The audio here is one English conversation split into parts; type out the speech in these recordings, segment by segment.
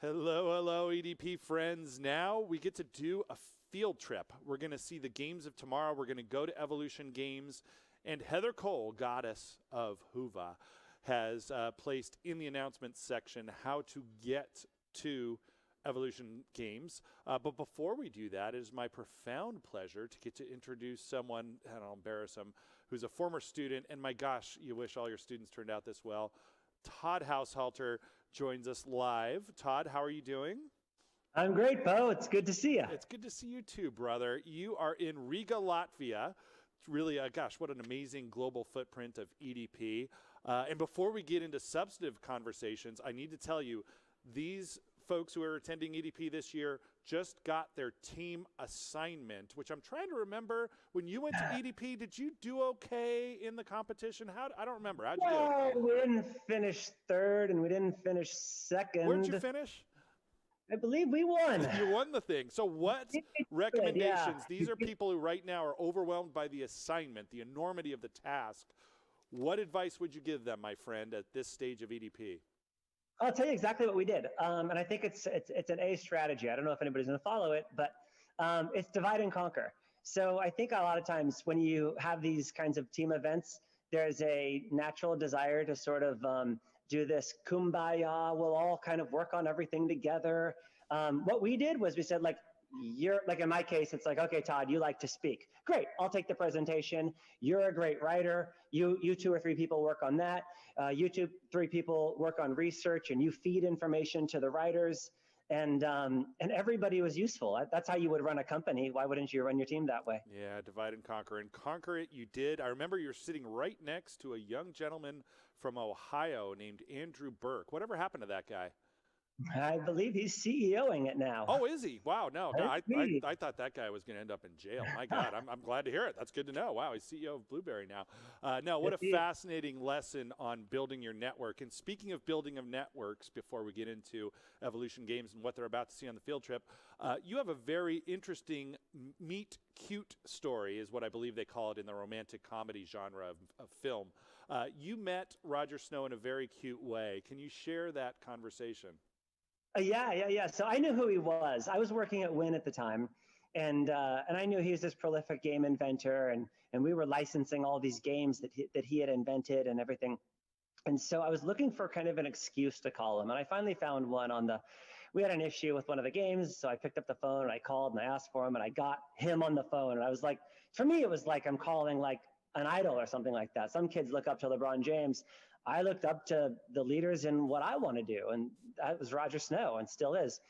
Hello, hello, EDP friends. Now we get to do a field trip. We're going to see the games of tomorrow. We're going to go to Evolution Games. And Heather Cole, goddess of Whova, has placed in the announcements section how to get to Evolution Games. But before we do that, it is my profound pleasure to get to introduce someone, and I'll embarrass him, who's a former student. And my gosh, you wish all your students turned out this well. Todd Haushalter joins us live. Todd, how are you doing? I'm great, Bo. It's good to see you. It's good to see you too, brother. You are in Riga, Latvia. Really, gosh, what an amazing global footprint of EDP. And before we get into substantive conversations, I need to tell you, these folks who are attending EDP this year just got their team assignment, which I'm trying to remember. When you went to EDP, did you do okay in the competition? I don't remember. How'd you do? We didn't finish third and we didn't finish second. Where'd you finish? I believe we won. You won the thing. So what recommendations? These are people who right now are overwhelmed by the assignment, the enormity of the task. What advice would you give them, my friend, at this stage of EDP? I'll tell you exactly what we did. And I think it's an A strategy. I don't know if anybody's going to follow it, but it's divide and conquer. So I think a lot of times when you have these kinds of team events, there's a natural desire to sort of do this kumbaya, we'll all kind of work on everything together. What we did was we said, like, you're like, in my case, it's like, okay, Todd, you like to speak. Great, I'll take the presentation. You're a great writer. You two or three people work on that. You two, three people work on research, and you feed information to the writers. And everybody was useful. That's how you would run a company. Why wouldn't you run your team that way? Yeah, divide and conquer it you did. I remember you're sitting right next to a young gentleman from Ohio named Andrew Burke. Whatever happened to that guy? I believe he's CEOing it now. Oh, is he? Wow, no, I thought that guy was going to end up in jail. My God, I'm glad to hear it. That's good to know. Wow, he's CEO of Blueberry now. No, what a fascinating lesson on building your network. And speaking of building of networks, before we get into Evolution Games and what they're about to see on the field trip, you have a very interesting meet cute story, is what I believe they call it in the romantic comedy genre of film. You met Roger Snow in a very cute way. Can you share that conversation? Yeah. So I knew who he was. I was working at Win at the time, and I knew he was this prolific game inventor, and we were licensing all these games that he had invented and everything. And so I was looking for kind of an excuse to call him, and I finally found one we had an issue with one of the games, so I picked up the phone and I called and I asked for him, and I got him on the phone. And I was like, for me, it was like I'm calling like an idol or something like that. Some kids look up to LeBron James. I looked up to the leaders in what I want to do, and that was Roger Snow, and still is.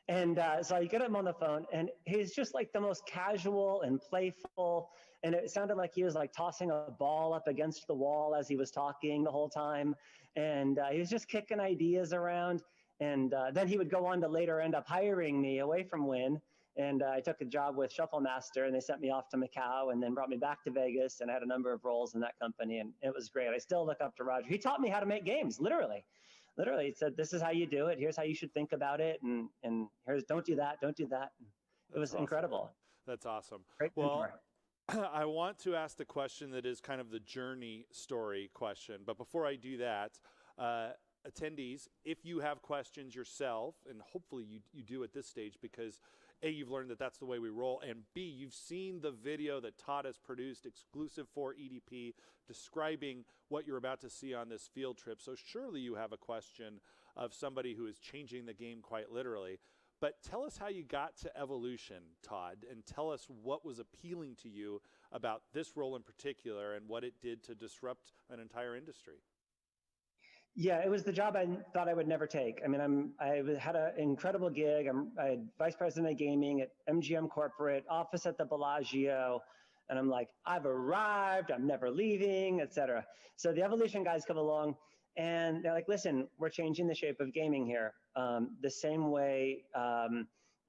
And so I get him on the phone, and he's just like the most casual and playful, and it sounded like he was like tossing a ball up against the wall as he was talking the whole time, and he was just kicking ideas around. And then he would go on to later end up hiring me away from Win. And I took a job with Shuffle Master, and they sent me off to Macau and then brought me back to Vegas, and I had a number of roles in that company, and it was great. I still look up to Roger. He taught me how to make games, literally. He said, this is how you do it. Here's how you should think about it. And here's, don't do that. It was awesome. Incredible. That's awesome. Great well, I want to ask the question that is kind of the journey story question. But before I do that, attendees, if you have questions yourself, and hopefully you do at this stage, because A, you've learned that that's the way we roll, and B, you've seen the video that Todd has produced exclusive for EDP describing what you're about to see on this field trip. So surely you have a question of somebody who is changing the game quite literally. But tell us how you got to Evolution, Todd, and tell us what was appealing to you about this role in particular and what it did to disrupt an entire industry. Yeah, it was the job I thought I would never take. I mean, I had an incredible gig. I'm vice president of gaming at MGM Corporate, office at the Bellagio, and I'm like, I've arrived, I'm never leaving, etc. So the Evolution guys come along, and they're like, listen, we're changing the shape of gaming here. The same way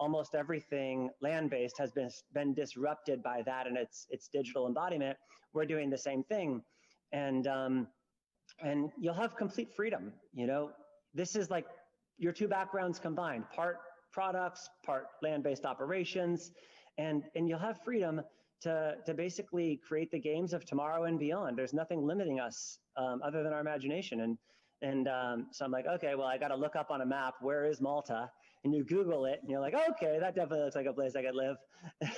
almost everything land-based has been disrupted by that and its digital embodiment. We're doing the same thing, and you'll have complete freedom. You know, this is like your two backgrounds combined, part products, part land-based operations, and you'll have freedom to basically create the games of tomorrow and beyond. There's nothing limiting us other than our imagination. And so I'm like, okay, well, I got to look up on a map, where is Malta? And you Google it and you're like, okay, that definitely looks like a place I could live.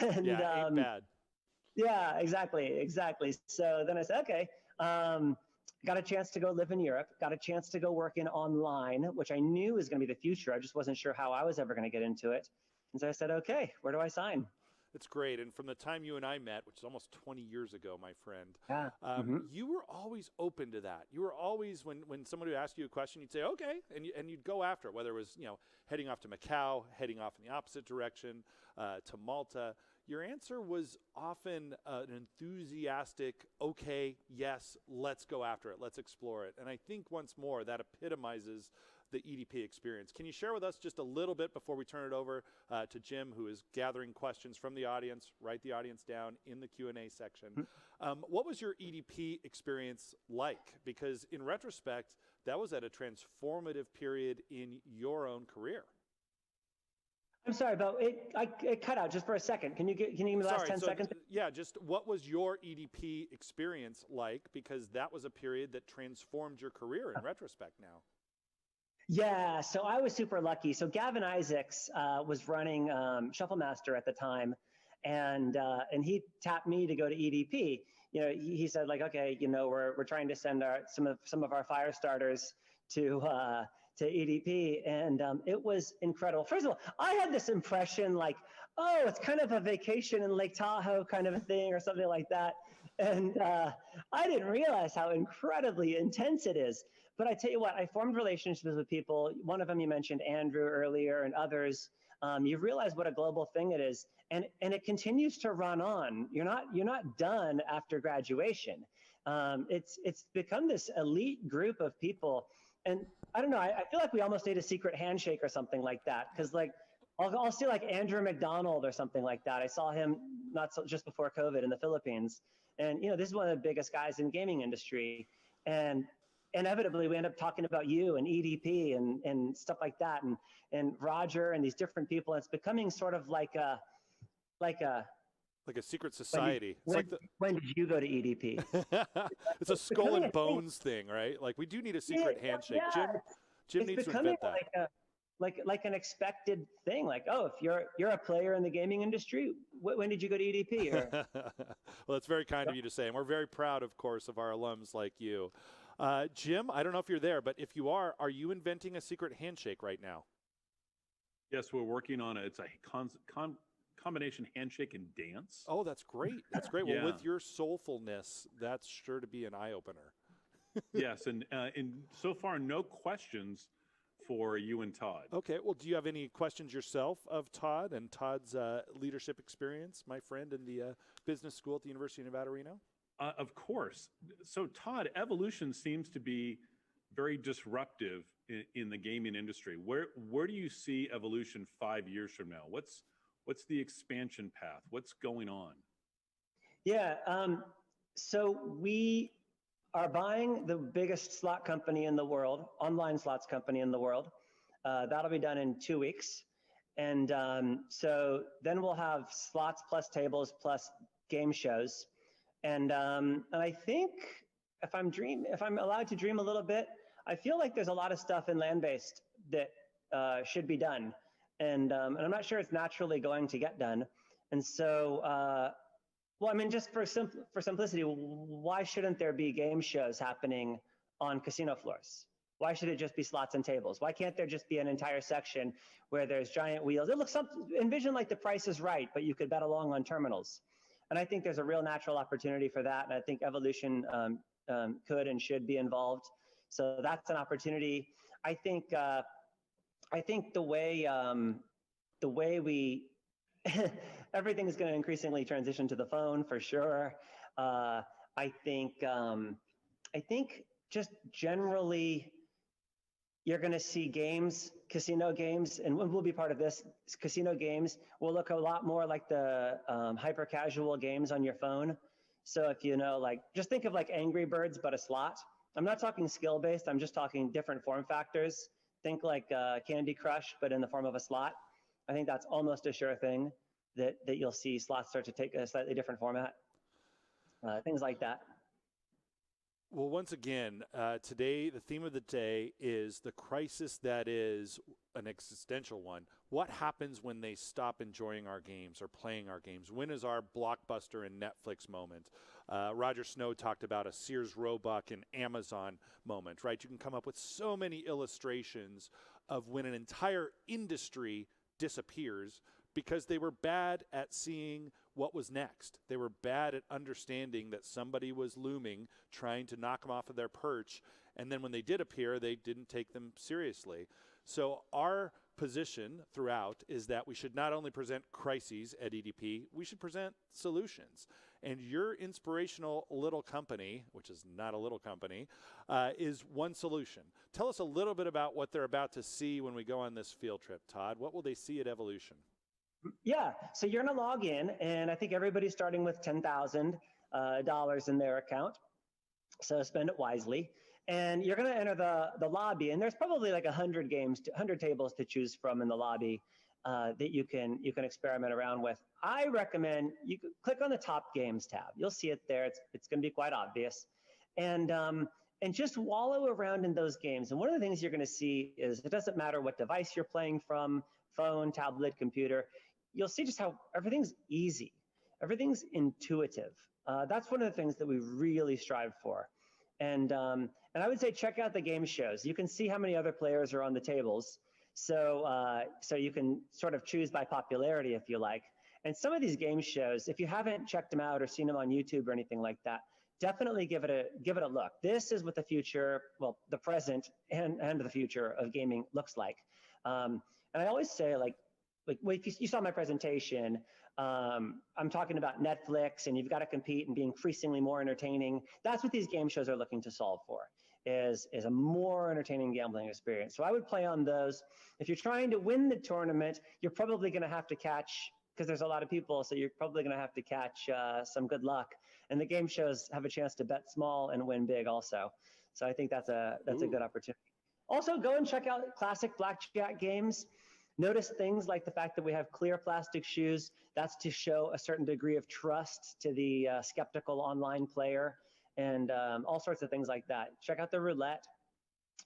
And Yeah, ain't bad. yeah, exactly. So then I said, okay, got a chance to go live in Europe, got a chance to go work in online, which I knew was going to be the future. I just wasn't sure how I was ever going to get into it. And so I said, okay, where do I sign? It's great. And from the time you and I met, which is almost 20 years ago, my friend, Yeah. you were always open to that. You were always, when somebody would ask you a question, you'd say, okay, and you'd go after it, whether it was, heading off to Macau, heading off in the opposite direction, to Malta. Your answer was often an enthusiastic, okay, yes, let's go after it, let's explore it. And I think once more that epitomizes the EDP experience. Can you share with us just a little bit before we turn it over to Jim, who is gathering questions from the audience? Write the audience down in the Q&A section. What was your EDP experience like? Because in retrospect, that was at a transformative period in your own career. I'm sorry, but it cut out just for a second. Can you give me the last 10 seconds? Yeah, just what was your EDP experience like? Because that was a period that transformed your career in retrospect now. Yeah, so I was super lucky. So Gavin Isaacs was running Shufflemaster at the time, and he tapped me to go to EDP. He said like, okay, we're trying to send some of our fire starters to EDP, and it was incredible. First of all, I had this impression like, oh, it's kind of a vacation in Lake Tahoe kind of a thing or something like that, and I didn't realize how incredibly intense it is. But I tell you what, I formed relationships with people. One of them you mentioned, Andrew, earlier, and others. You realize what a global thing it is, and it continues to run on. You're not done after graduation. It's become this elite group of people, and I don't know. I feel like we almost need a secret handshake or something like that, because like I'll see like Andrew McDonald or something like that. I saw him just before COVID in the Philippines, and this is one of the biggest guys in the gaming industry, and inevitably we end up talking about you and EDP and stuff like that, and Roger and these different people. And it's becoming sort of like a secret society. When did you go to EDP? It's a skull and bones thing, right? Like we do need a secret handshake. Yeah. Jim needs to invent that. Like an expected thing. Like, oh, if you're a player in the gaming industry, when did you go to EDP? Well, it's very kind of you to say, and we're very proud, of course, of our alums like you. Jim, I don't know if you're there, but if you are you inventing a secret handshake right now? Yes, we're working on it. It's a combination handshake and dance. Oh, that's great. That's great. Yeah. Well, with your soulfulness, that's sure to be an eye-opener. Yes, and so far, no questions for you and Todd. Okay. Well, do you have any questions yourself of Todd and Todd's leadership experience, my friend in the business school at the University of Nevada, Reno? Of course. So Todd, evolution seems to be very disruptive in the gaming industry. Where do you see evolution 5 years from now? What's the expansion path? What's going on? Yeah. So we are buying the biggest slot company in the world, online slots company in the world. That'll be done in 2 weeks. And so then we'll have slots plus tables plus game shows. And I think if I'm allowed to dream a little bit, I feel like there's a lot of stuff in land-based that should be done. And I'm not sure it's naturally going to get done. And so, well, I mean, just for simplicity, why shouldn't there be game shows happening on casino floors? Why should it just be slots and tables? Why can't there just be an entire section where there's giant wheels? It looks envision like The Price is Right, but you could bet along on terminals. And I think there's a real natural opportunity for that. And I think evolution could and should be involved. So that's an opportunity. I think the way we everything is going to increasingly transition to the phone for sure. I think just generally you're going to see games, casino games, and we'll be part of this. Casino games will look a lot more like the hyper casual games on your phone. So if like, just think of like Angry Birds, but a slot. I'm not talking skill based. I'm just talking different form factors. Think like Candy Crush, but in the form of a slot. I think that's almost a sure thing that you'll see slots start to take a slightly different format. Things like that. Well, once again, today the theme of the day is the crisis that is an existential one. What happens when they stop enjoying our games or playing our games? When is our Blockbuster and Netflix moment? Roger Snow talked about a Sears Roebuck and Amazon moment, right? You can come up with so many illustrations of when an entire industry disappears because they were bad at seeing what was next. They were bad at understanding that somebody was looming, trying to knock them off of their perch. And then when they did appear, they didn't take them seriously. So our position throughout is that we should not only present crises at EDP, we should present solutions. And your inspirational little company, which is not a little company, is one solution. Tell us a little bit about what they're about to see when we go on this field trip, Todd. What will they see at Evolution? Yeah, so you're gonna log in, and I think everybody's starting with $10,000 in their account. So spend it wisely, and you're gonna enter the lobby, and there's probably like 100 games, 100 tables to choose from in the lobby that you can experiment around with. I recommend you click on the top games tab. You'll see it there. It's gonna be quite obvious, and just wallow around in those games. And one of the things you're gonna see is it doesn't matter what device you're playing from, phone, tablet, computer. You'll see just how everything's easy. Everything's intuitive. That's one of the things that we really strive for. And I would say check out the game shows. You can see how many other players are on the tables. So you can sort of choose by popularity if you like. And some of these game shows, if you haven't checked them out or seen them on YouTube or anything like that, definitely give it a look. This is what the future, well, the present and the future of gaming looks like. And I always say, like if you saw my presentation, I'm talking about Netflix, and you've got to compete and be increasingly more entertaining. That's what these game shows are looking to solve for, is a more entertaining gambling experience. So I would play on those. If you're trying to win the tournament, you're probably going to have to catch, because there's a lot of people, so you're probably going to have to catch some good luck. And the game shows have a chance to bet small and win big also. So I think that's a good opportunity. Also, go and check out classic blackjack games. Notice things like the fact that we have clear plastic shoes. That's to show a certain degree of trust to the skeptical online player, and all sorts of things like that. Check out the roulette.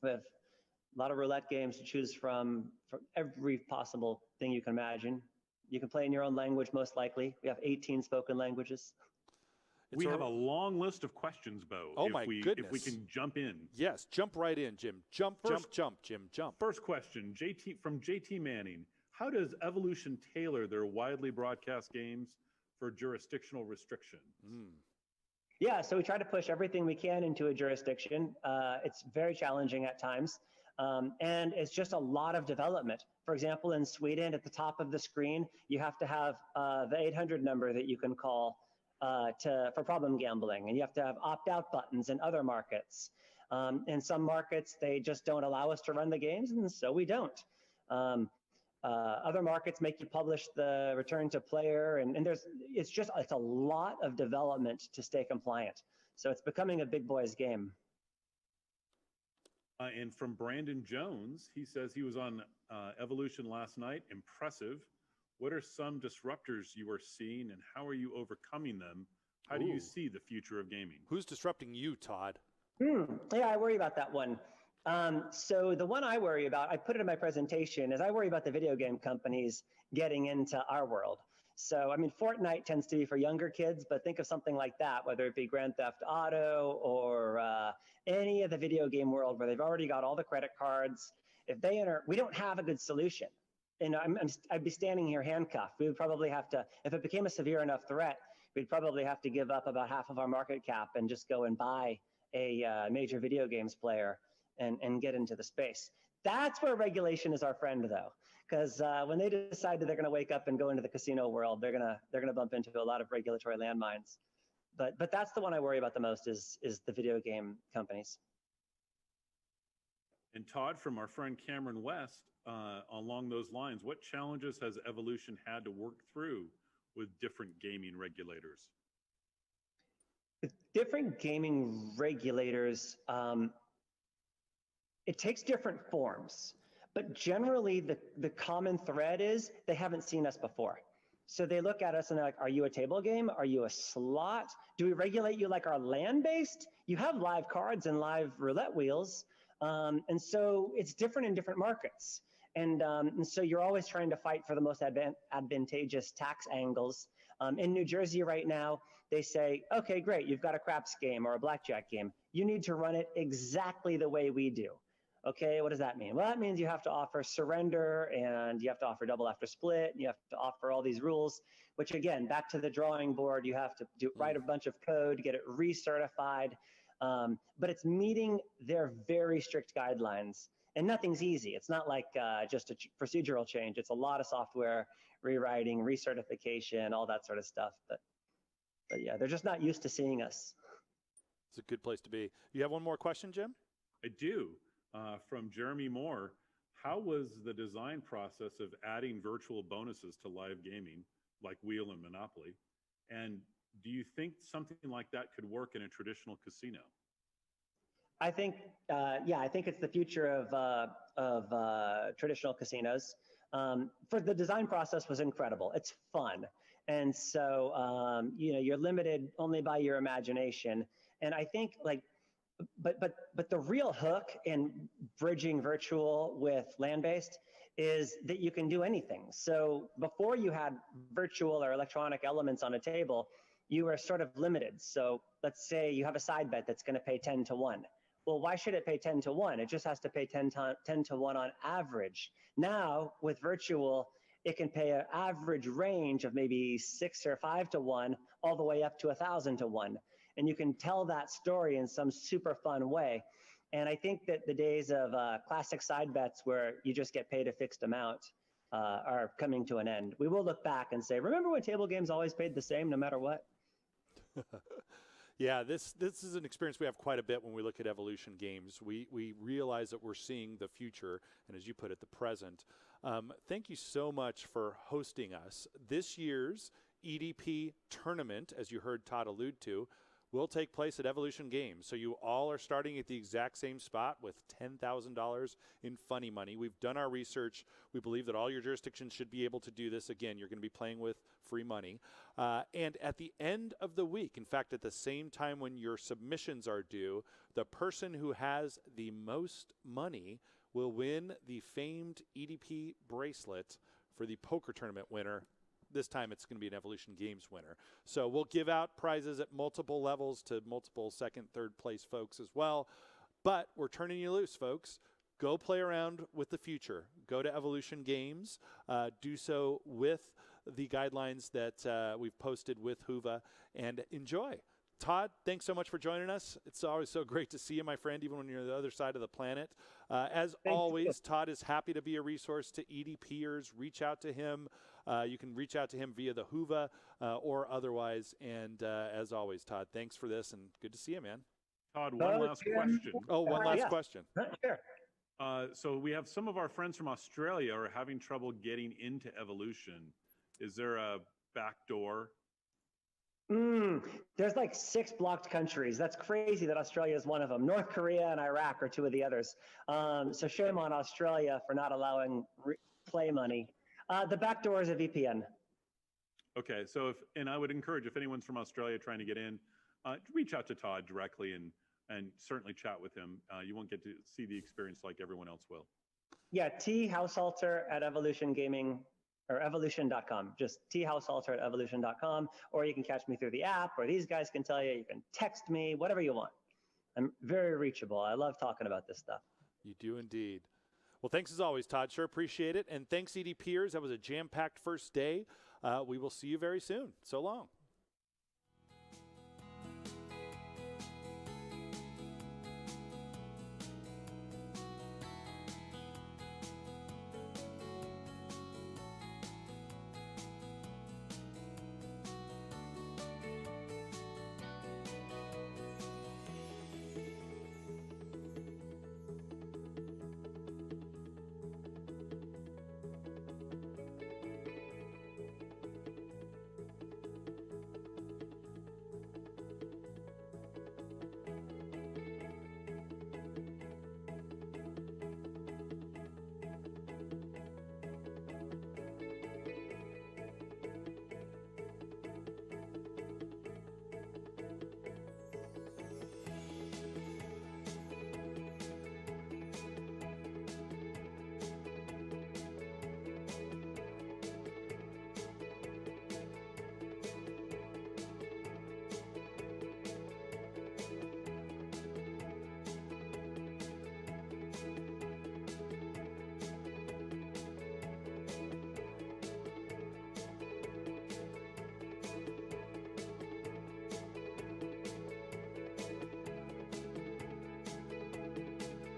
We have a lot of roulette games to choose from every possible thing you can imagine. You can play in your own language, most likely. We have 18 spoken languages. We have a long list of questions, Bo. Oh, my goodness. If we can jump in. Yes, jump right in, Jim. Jump, Jim, jump. First question, from JT Manning. How does Evolution tailor their widely broadcast games for jurisdictional restriction? Yeah, so we try to push everything we can into a jurisdiction. It's very challenging at times. And it's just a lot of development. For example, in Sweden, at the top of the screen, you have to have the 800 number that you can call for problem gambling, and you have to have opt-out buttons in other markets. In some markets, they just don't allow us to run the games, and so we don't. Other markets make you publish the return to player, and it's a lot of development to stay compliant. So it's becoming a big boys game. And from Brandon Jones, he says he was on Evolution last night. Impressive. What are some disruptors you are seeing, and how are you overcoming them? How do you see the future of gaming? Who's disrupting you, Todd? Yeah, I worry about that one. So the one I worry about, I put it in my presentation, is I worry about the video game companies getting into our world. So, I mean, Fortnite tends to be for younger kids, but think of something like that, whether it be Grand Theft Auto or any of the video game world where they've already got all the credit cards. If they enter, we don't have a good solution. And I'd be standing here handcuffed. We would probably have to, if it became a severe enough threat, we'd probably have to give up about half of our market cap and just go and buy a major video games player and get into the space. That's where regulation is our friend, though, because when they decide that they're going to wake up and go into the casino world, they're gonna bump into a lot of regulatory landmines. But that's the one I worry about the most is the video game companies. And Todd, from our friend Cameron West, along those lines, what challenges has Evolution had to work through with different gaming regulators? With different gaming regulators, it takes different forms, but generally the common thread is they haven't seen us before. So they look at us and they're like, are you a table game? Are you a slot? Do we regulate you like our land-based? You have live cards and live roulette wheels. And so it's different in different markets. And so you're always trying to fight for the most advantageous tax angles. In New Jersey right now, they say, okay, great, you've got a craps game or a blackjack game. You need to run it exactly the way we do. Okay, what does that mean? Well, that means you have to offer surrender, and you have to offer double after split, and you have to offer all these rules, which again, back to the drawing board, you have to write a bunch of code, get it recertified. But it's meeting their very strict guidelines. And nothing's easy. It's not like just a procedural change. It's a lot of software rewriting, recertification, all that sort of stuff. But yeah, they're just not used to seeing us. It's a good place to be. You have one more question, Jim? I do. From Jeremy Moore, how was the design process of adding virtual bonuses to live gaming, like Wheel and Monopoly? And do you think something like that could work in a traditional casino? I think, I think it's the future of traditional casinos. For the design process was incredible. It's fun, and so you're limited only by your imagination. And I think but the real hook in bridging virtual with land-based is that you can do anything. So before you had virtual or electronic elements on a table, you were sort of limited. So let's say you have a side bet that's going to pay 10 to 1. Well, why should it pay 10 to 1? It just has to pay 10 to 1 on average. Now, with virtual, it can pay an average range of maybe 6 or 5 to 1, all the way up to 1,000 to 1. And you can tell that story in some super fun way. And I think that the days of classic side bets where you just get paid a fixed amount are coming to an end. We will look back and say, remember when table games always paid the same no matter what? Yeah, this is an experience we have quite a bit when we look at Evolution Games. We realize that we're seeing the future, and as you put it, the present. Thank you so much for hosting us. This year's EDP tournament, as you heard Todd allude to, will take place at Evolution Games. So you all are starting at the exact same spot with $10,000 in funny money. We've done our research. We believe that all your jurisdictions should be able to do this. Again, you're going to be playing with free money. And at the end of the week, in fact, at the same time when your submissions are due, the person who has the most money will win the famed EDP bracelet for the poker tournament winner. This time it's going to be an Evolution Games winner. So we'll give out prizes at multiple levels to multiple second, third place folks as well. But we're turning you loose, folks. Go play around with the future. Go to Evolution Games. Do so with the guidelines that we've posted with Whova, and enjoy. Todd, thanks so much for joining us. It's always so great to see you, my friend, even when you're on the other side of the planet. As always, Todd is happy to be a resource to EDPers. Reach out to him. You can reach out to him via the Whova or otherwise. And as always, Todd, thanks for this, and good to see you, man. Todd, one last question. Oh, one last question. Sure. So we have some of our friends from Australia are having trouble getting into Evolution. Is there a back door? There's like 6 blocked countries. That's crazy that Australia is one of them. North Korea and Iraq are 2 of the others. So shame on Australia for not allowing play money. The back door is a VPN. Okay, so I would encourage, if anyone's from Australia trying to get in, reach out to Todd directly and certainly chat with him. You won't get to see the experience like everyone else will. Yeah, T Househalter at Evolution Gaming. Or evolution.com, just thousehalter@evolution.com, or you can catch me through the app, or these guys can tell you. You can text me, whatever you want. I'm very reachable. I love talking about this stuff. You do indeed. Well, thanks as always, Todd. Sure appreciate it. And thanks, EDPers. That was a jam-packed first day. We will see you very soon. So long.